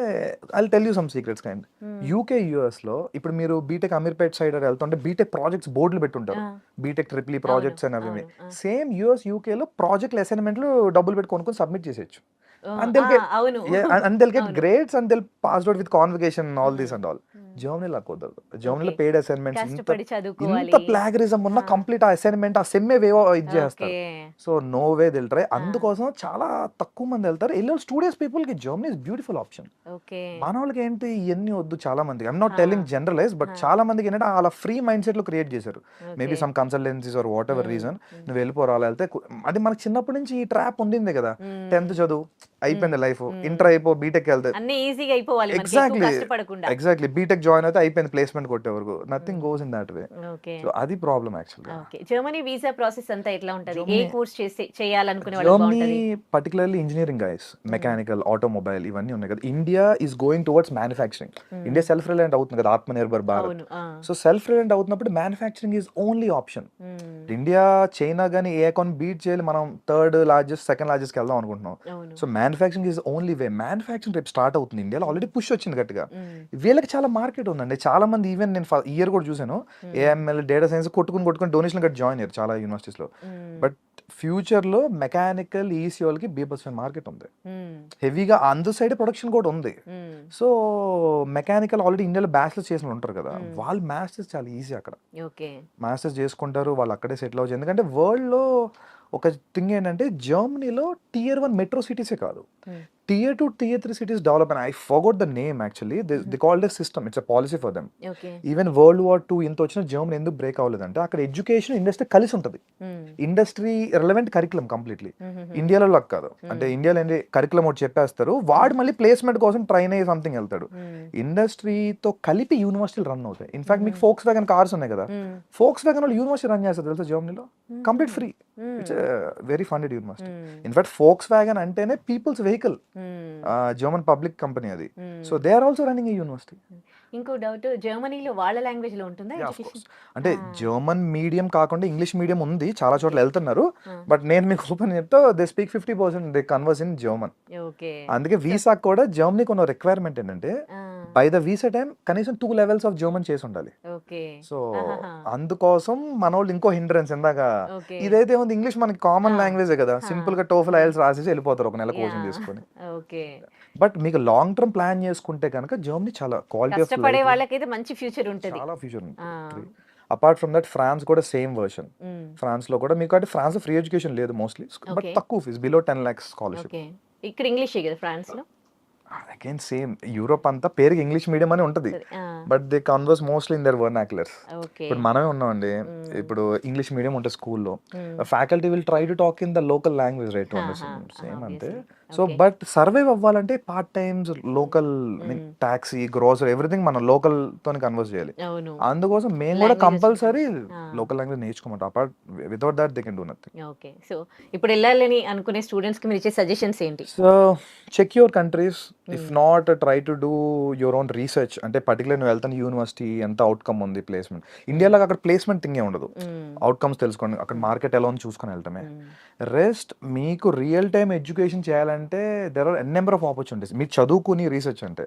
I tell you some secrets kind. UK US లో ఇప్పుడు మీరు బీటెక్ అమీర్పేట్ సైడ్ వెళ్తుంటే బీటెక్ ప్రాజెక్ట్స్ బోర్డులు పెట్టుంటారు, బీటెక్ ట్రిపుల్ ప్రాజెక్ట్స్ అని అవి. సేమ్ యుఎస్ యూకే లో ప్రాజెక్ట్ అసైన్మెంట్లు డబ్బులు పెట్టి కొనుక్కొని సబ్మిట్ చేసేయచ్చు. And they'll get అవును and they'll get grades and they'll pass out with convocation and all this and all. జర్మనీలో కుదరదు. జర్మనీలో పెయిడ్ అసైన్మెంట్స్ కష్టపడి చదువుకోవాలి. ఇంత ప్లాగరిజం ఉన్న కంప్లీట్ ఆ అసైన్మెంట్ ఆ సెమ్మే వేవో ఇది చేస్తారు. సో నో వే దిల్ ట్రై. అందుకోసం చాలా తక్కువ మంది వెళ్తారు. వెళ్ళే స్టూడెంట్స్ పీపుల్ కి Germany is beautiful option. Okay మన వాళ్ళకి ఏంటి ఇవన్నీ వద్దు చాలా మందికి. I'm not telling generalize, but చాలా మందికి ఏంటంటే అలా ఫ్రీ మైండ్ సెట్ లో క్రియేట్ చేశారు. Maybe some consultancies or whatever reason. నువ్వు వెళ్ళిపోరా అలా వెళ్తే అది మనకి చిన్నప్పటి నుంచి ఈ ట్రాప్ ఉండింది కదా. 10th చదువు అయిపోయింది లైఫ్, ఇంటర్ అయిపో బీటెక్ వెళ్తే అన్ని ఈజీగా అయిపోవాలి మనకి, ఎక్కువ ఎగ్జాక్ట్లీ కష్టపడకుండా. ఎగ్జాక్ట్లీ బీటెక్ జాయిన్ అయితే అయిపోయింది, ప్లేస్మెంట్ కొట్టే వరకు nothing goes in that way. Okay so అది ప్రాబ్లం యాక్చువల్గా. ఓకే జర్మనీ వీసా ప్రాసెస్ అంతా ఎట్లా ఉంటది? ఏ కోర్స్ చేయాలనుకునే వాళ్ళు జర్మనీ బాగుంటది? Particularly engineering guys, mechanical, automobile ఇవన్నీ ఉన్నాయి కదా. India is going towards manufacturing. India self reliant అవుతుంది కదా, ఆత్మ నిర్భర్ భారత్. అవును సో సెల్ఫ్ రిలయంట్ అవుతున్నప్పుడు manufacturing is only option. India China కానీ ఏ అకౌంట్ బీట్ చేయాలి, మనం థర్డ్ లార్జెస్ట్ సెకండ్ లార్జెస్ట్ వెళ్దాం అనుకుంటున్నాం. అవును so manufacturing is only way. Manufacturing రేపు స్టార్ట్ అవుతుంది ఇండియాలో, ఆల్రెడీ పుష్ వచ్చింది గట్టిగా. వీళ్ళకి చాలా మార్కెట్ ఉందండి. చాలా మంది ఈవెన్ నేను ఇయర్ కూడా చూసాను, ఏఎంఎల్ డేటా సైన్స్ కొట్టుకుని డొనేషన్ కట్టి జాయిన్ అయ్యారు చాలా యూనివర్సిటీస్ లో. బట్ ఫ్యూచర్ లో మెకానికల్ ఈసీ వాళ్ళకి బీభత్సమైన మార్కెట్ ఉంది, హెవీగా అందు సైడ్ ప్రొడక్షన్ కూడా ఉంది. సో మెకానికల్ ఆల్రెడీ ఇండియాలో బ్యాచిలర్స్ చేసిన ఉంటారు కదా, వాళ్ళు మాస్టర్స్ చాలా ఈజీ అక్కడ ఓకే మాస్టర్స్ చేసుకుంటారు, వాళ్ళు అక్కడే సెటిల్ అవ్వచ్చు. ఎందుకంటే వరల్డ్ లో ఒక థింగ్ ఏంటంటే జర్మనీలో Tier 1 మెట్రో సిటీసే కాదు, Tier 2 Tier 3 cities develop, and I forgot the name actually. They called a system. It's a policy for them. Okay even world war 2 ఇంత వచ్చిన జర్మనీ ఎందుకు బ్రేక్ అవ్వలేదంటే అక్కడ ఎడ్యుకేషన్ ఇండస్ట్రీ కలిసి ఉంటుంది. Industry relevant curriculum completely. ఇండియాలో లాగా కాదు. అంటే ఇండియాలో ఏంటి కరికులం ఒకటి చెప్పేస్తారు, వాడు మళ్ళీ ప్లేస్మెంట్ కోసం ట్రైన్ అయ్యి సంథింగ్ వెళ్తాడు. ఇండస్ట్రీతో కలిపి యూనివర్సిటీలు రన్ అవుతాయి. ఇన్ఫాక్ట్ మీకు ఫోక్స్ వ్యాగన్ కార్స్ ఉన్నాయి కదా, ఫోక్స్ వ్యాగన్ వాళ్ళు యూనివర్సిటీ రన్ చేస్తారు తెలుసా జర్మనీలో, complete free. It's very funded university. In fact Volkswagen అంటేనే peoples vehicle, German public company అది. So they are also running a university. ఇంకో డౌట్, జర్మనీలో వాళ్ళ లాంగ్వేజ్ లో ఉంటుందా ఎడ్యుకేషన్? అంటే జర్మన్ మీడియం కాకుండా ఇంగ్లీష్ మీడియం ఉంది, చాలా చోట్ల వెళ్తున్నారు. బట్ నేను మీకు ఓపెన్ చెప్తా, they speak 50% they converse in German. Okay అందుకే వీసా కూడా జర్మనీకి ఉన్న రిక్వైర్మెంట్ ఏంటంటే బై ద వీసా టైం కనీసం 2 levels ఆఫ్ జర్మన్ చేసి ఉండాలి. ఓకే సో అందుకోసం మన వాళ్ళు ఇంకో హిండ్రెన్స్ ఇందాక ఓకే ఇదైతే ఉంది, ఇంగ్లీష్ మనకి కామన్ లాంగ్వేజ్ కదా, సింపుల్ గా టోఫల్ ఐఎల్స్ రాసేసి వెళ్ళిపోతారు ఒక నెల కోచింగ్ తీసుకొని. ఓకే బట్ మీకు లాంగ్ టర్మ్ ప్లాన్ చేసుకుంటే కనుక జర్మనీ చాలా క్వాలిటీ ఆఫ్ కష్టపడే వాళ్ళకైతే మంచి ఫ్యూచర్ ఉంటది. చాలా ఫ్యూచర్ ఉంటుంది. అపార్ట్ ఫ్రమ్ దట్ ఫ్రాన్స్ కూడా సేమ్ వర్షన్. ఫ్రాన్స్ లో కూడా మీకు అంటే ఫ్రాన్స్ ఫ్రీ ఎడ్యుకేషన్ లేదు మోస్ట్లీ, బట్ తక్కువ fee, below 10 lakhs scholarship. Okay ఇక్కడ ఇంగ్లీషే కదా ఫ్రాన్స్ లో? అగైన్ సేమ్ యూరోప్ అంతా పేరుకి ఇంగ్లీష్ మీడియం అని ఉంటది, but they converse mostly in their vernaculars. Okay ఇప్పుడు మనమే ఉన్నామండి, ఇప్పుడు ఇంగ్లీష్ మీడియం ఉంటే స్కూల్లో faculty will try to talk in the local language right, same అంతే. సో బట్ సర్వైవ్ అవ్వాలంటే part times local taxi grocery everything మనం లోకల్ తోని కన్వర్స్ చేయాలి. అందుకోసం మేము కూడా కంపల్సరీ లోకల్ లాంగ్వేజ్ నేర్చుకోమంటాం. Apart without that they can do nothing. Okay so ఇప్పుడు వెళ్ళాలని అనుకునే స్టూడెంట్స్ కి మీరు ఇచ్చే సజెషన్స్ ఏంటి? So check your countries, if not try to do your own research. అంటే పర్టికులర్ నువ్వు వెళ్తాను యూనివర్సిటీ ఎంత అవుట్కమ్ ఉంది, ప్లేస్మెంట్. ఇండియాలో అక్కడ ప్లేస్మెంట్ థింగే ఉండదు, అవుట్కమ్స్ తెలుసుకోండి, అక్కడ మార్కెట్ ఎలా ఉంది చూసుకొని వెళ్ళటమే. రెస్ట్ మీకు రియల్ టైమ్ ఎడ్యుకేషన్ చేయాలంటే there are n number of opportunities. మీరు చదువుకుని రీసెర్చ్ అంటే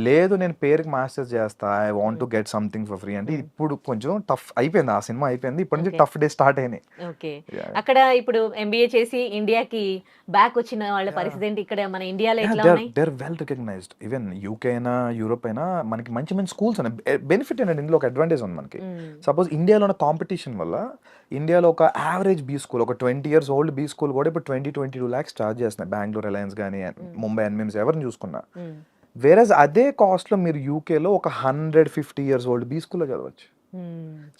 లేదు, నేను పేరుకి మాస్టర్స్ చేస్తా, I want to get something for free అంటే ఇప్పుడు కొంచెం టఫ్ అయిపోయింది, ఆ సినిమా అయిపోయింది, ఇప్పటి నుంచి టఫ్ డే స్టార్ట్ అయినాయి. ఓకే అక్కడ ఇప్పుడు ఎంబీఏ చేసి ఇండియాకి బ్యాక్ వచ్చిన వాళ్ళ పరిస్థితి ఏంటి? ఇక్కడ మన ఇండియాలో ఎట్లా ఉన్నాయి? They are well recognised. Even UK అయినా యూరోప్ అయినా మనకి మంచి మంచి స్కూల్స్ ఉన్నాయి. బెనిఫిట్ ఏంటంటే ఇందులో ఒక అడ్వాంటేజ్ ఉంది మనకి. సపోజ్ ఇండియాలో ఉన్న కాంపిటీషన్ వల్ల ఇండియాలో ఒక యావరేజ్ బీ స్కూల్, ఒక 20 years ఓల్డ్ బీ స్కూల్ కూడా ఇప్పుడు 20-22 lakhs చార్జ్ చేస్తున్నాయి. బెంగళూరు రిలయన్స్ కానీ ముంబై ఎన్ఎంఎస్ ఎవరిని చూసుకున్నా. వేరేజ్ అదే కాస్ట్ లో మీరు యూకేలో ఒక 150 years ఓల్డ్ బీ స్కూల్లో చదవచ్చు.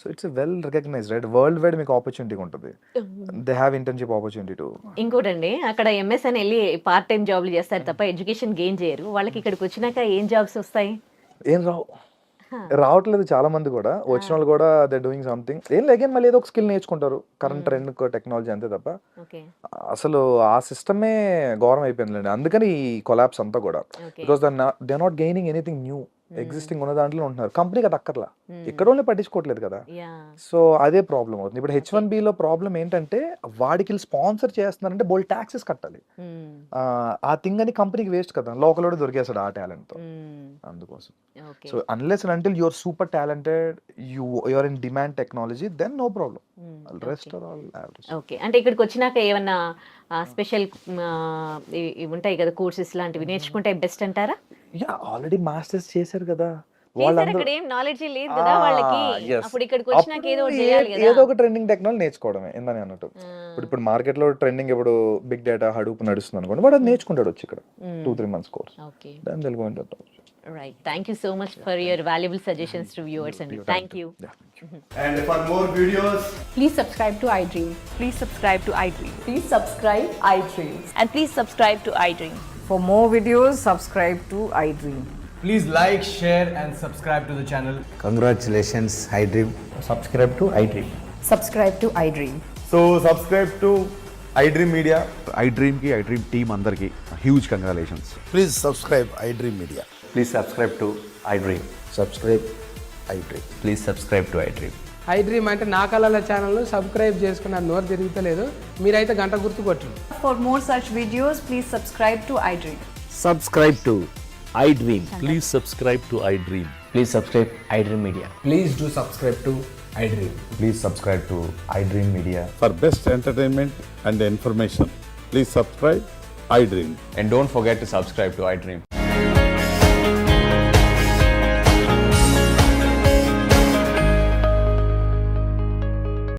So it's well recognised right, worldwide మీకు ఆపర్చునిటీ ఉంటుంది. They have internship opportunity too. ఇంకోటండి అక్కడ ఎంఎస్ అని వెళ్ళి పార్ట్ టైం జాబ్లు చేస్తారు తప్ప ఎడ్యుకేషన్ గెయిన్ చేయరు. వాళ్ళకి ఇక్కడికి వచ్చినాక ఏం జాబ్స్ వస్తాయి? ఏం రావు. రావట్లేదు చాలా మంది కూడా, వచ్చిన వాళ్ళు కూడా దే డూయింగ్ సంథింగ్. ఏం అగైన్ మళ్ళీ ఏదో ఒక స్కిల్ నేర్చుకుంటారు, కరెంట్ ట్రెండ్ టెక్నాలజీ అంతే తప్ప ఓకే అసలు ఆ సిస్టమే ఘోరం అయిపోయిందండి. అందుకని ఈ కొలాప్స్ అంతా కూడా, okay because they not gaining anything new, existing ఉన్న దాంట్లో ఉంటున్నారు. కంపెనీకి అది అక్కర్లా, ఇక్కడ వాళ్ళని పట్టించుకోవట్లేదు కదా. యా సో అదే ప్రాబ్లం అవుతుంది. ఇప్పుడు H1B లో ప్రాబ్లం ఏంటంటే వాడికి స్పాన్సర్ చేస్తున్నారంటే బోల్ ట్యాక్సెస్ కట్టాలి. ఆ థింగ్ అని కంపెనీకి వేస్ట్ కదా, లోకల్ వాడు దొరికేస్తాడు ఆ టాలెంట్ తో. అందుకోసం okay so unless and until you're super talented, you're in demand technology, then no problem. Rest are all average. Okay అంటే ఇక్కడికి వచ్చినాక ఏమన్నా స్పెషల్ ఉంటాయి కదా కోర్సెస్ లాంటివి నేర్చుకుంటే బెస్ట్ అంటారా? యా ఆల్రెడీ మాస్టర్స్ చేశారు కదా చేశారు, వాళ్ళందరూ. అక్కడ ఏం నాలెడ్జ్ లేదు కదా వాళ్ళకి. yes. అప్పుడు ఇక్కడికి వచ్చినాక ఏదో ఒకటి చేయాలి కదా. ఏదో ఒక ట్రెండింగ్ టెక్నాలజీ నేర్చుకోవడమే ఇందని అన్నట్టు. ఇప్పుడు మార్కెట్ లో ట్రెండింగ్ ఇప్పుడు బిగ్ డేటా హడూప్ నడుస్తుంది అనుకోండి, వాడు అది నేర్చుకుంటాడు వచ్చి ఇక్కడ 2-3 months కోర్స్. ఓకే దాని Telugu right, thank you so much for your valuable suggestions to viewers అండి. Thank you. And for more videos, Please subscribe to iDream. Please subscribe to iDream. Please subscribe iDream. And please subscribe to iDream. For more videos, subscribe to iDream. please like, share, and subscribe to the channel. Congratulations, iDream. Subscribe to iDream. Subscribe to iDream. So subscribe to iDream Media. iDream ki iDream team andarki huge congratulations. Please subscribe iDream Media. Please subscribe to iDream. Subscribe iDream. Please subscribe to iDream. iDream అంటే నా కళల channel subscribe చేసుకున్న నోరు తిరుగుతలేదు, మీరైతే గంట గుర్తు కొట్టండి. For more such videos, please subscribe to iDream. Subscribe to iDream. Please subscribe to iDream. Please subscribe iDream Media. Please do subscribe to iDream. Please subscribe to iDream Media. For best entertainment and information, please subscribe iDream. And don't forget to subscribe to iDream.